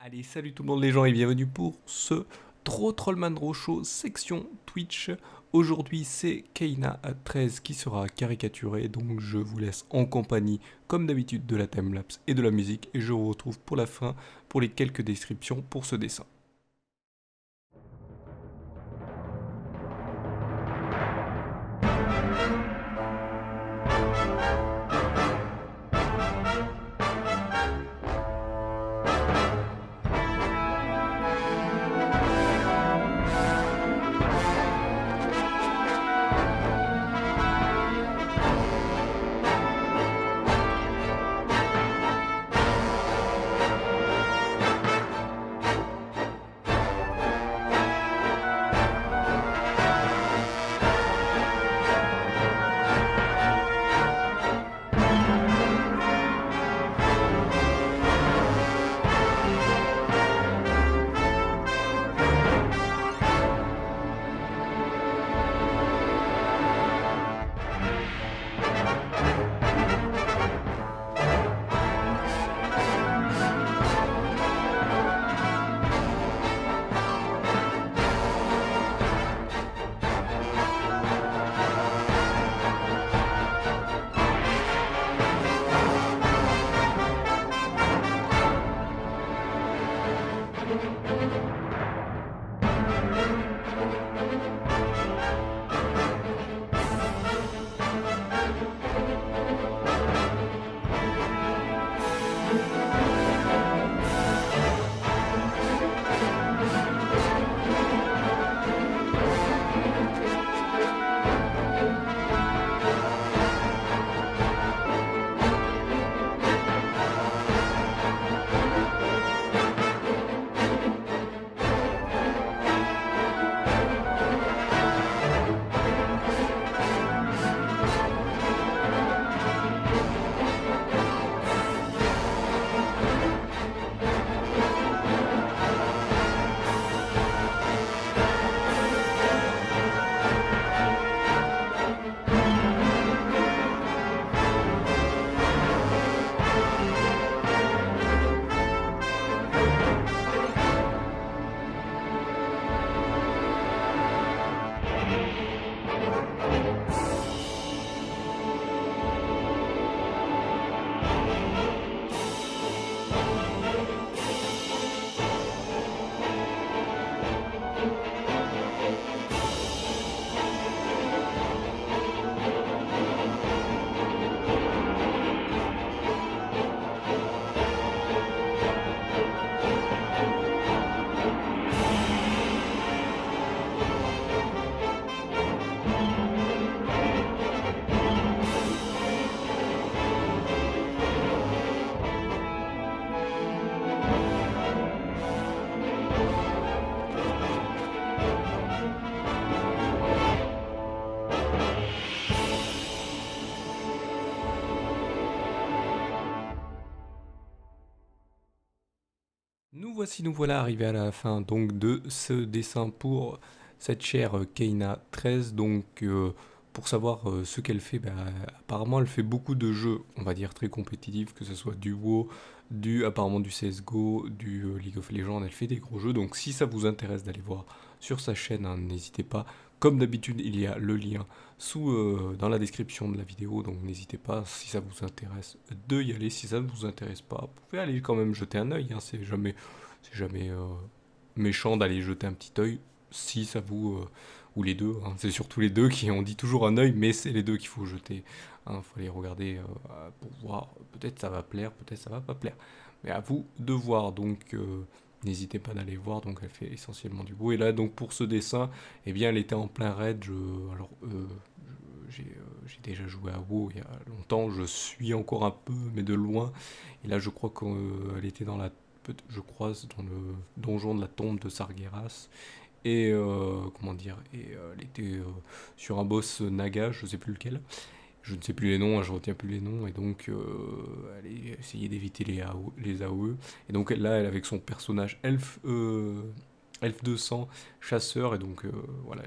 Allez, salut tout le monde les gens et bienvenue pour ce Trollman Draw Show section Twitch. Aujourd'hui c'est Keina à 13 qui sera caricaturé, donc je vous laisse en compagnie comme d'habitude de la timelapse et de la musique et je vous retrouve pour la fin pour les quelques descriptions pour ce dessin. Nous voilà arrivés à la fin donc de ce dessin pour cette chère Keina 13. Donc pour savoir ce qu'elle fait, apparemment elle fait beaucoup de jeux, on va dire très compétitifs, que ce soit du WoW, apparemment du CSGO, du League of Legends, elle fait des gros jeux. Donc si ça vous intéresse d'aller voir sur sa chaîne, hein, n'hésitez pas. Comme d'habitude, il y a le lien dans la description de la vidéo, donc n'hésitez pas, si ça vous intéresse, de y aller. Si ça ne vous intéresse pas, vous pouvez aller quand même jeter un œil, hein, c'est jamais méchant d'aller jeter un petit œil, si ça vous... ou les deux, hein, c'est surtout les deux qui ont dit toujours un œil, mais c'est les deux qu'il faut jeter. Il faut les regarder pour voir, peut-être ça va plaire, peut-être ça va pas plaire. Mais à vous de voir, donc n'hésitez pas d'aller voir, donc elle fait essentiellement du beau. Et là, donc pour ce dessin, eh bien elle était en plein raid, j'ai déjà joué à WoW il y a longtemps, je suis encore un peu, mais de loin. Et là, je crois qu'elle était je crois, dans le donjon de la tombe de Sargeras. Et comment dire, elle était sur un boss Naga, je sais plus lequel. Je ne sais plus les noms, hein, je retiens plus les noms, et donc elle essayait d'éviter les AOE. Et donc là, elle avec son personnage elfe 200, chasseur, et donc voilà,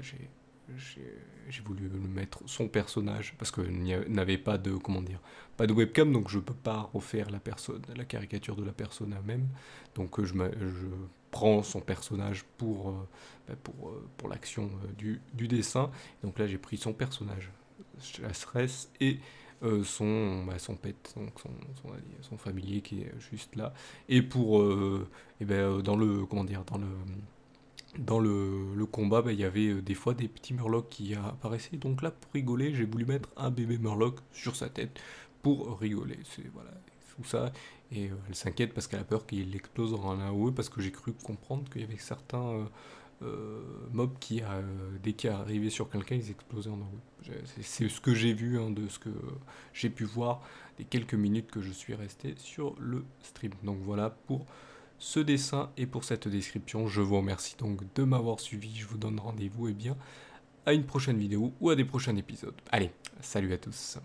j'ai voulu le mettre son personnage, parce qu'il n'avait pas de, comment dire, pas de webcam, donc je peux pas refaire la personne, la caricature de la persona même. Donc je prends son personnage pour l'action du dessin. Donc là j'ai pris son personnage, Chasseresse, et son pet, donc son familier qui est juste là. Et dans le, comment dire, dans le combat, il y avait des fois des petits murlocs qui apparaissaient. Donc là, pour rigoler, j'ai voulu mettre un bébé murloc sur sa tête pour rigoler. C'est voilà, tout ça. Et elle s'inquiète parce qu'elle a peur qu'il explose en un AOE, parce que j'ai cru comprendre qu'il y avait certains mobs qui, dès qu'ils arrivaient sur quelqu'un, ils explosaient en AOE. C'est ce que j'ai vu, hein, de ce que j'ai pu voir des quelques minutes que je suis resté sur le stream. Donc voilà pour ce dessin et pour cette description. Je vous remercie donc de m'avoir suivi. Je vous donne rendez-vous à une prochaine vidéo ou à des prochains épisodes. Allez, salut à tous.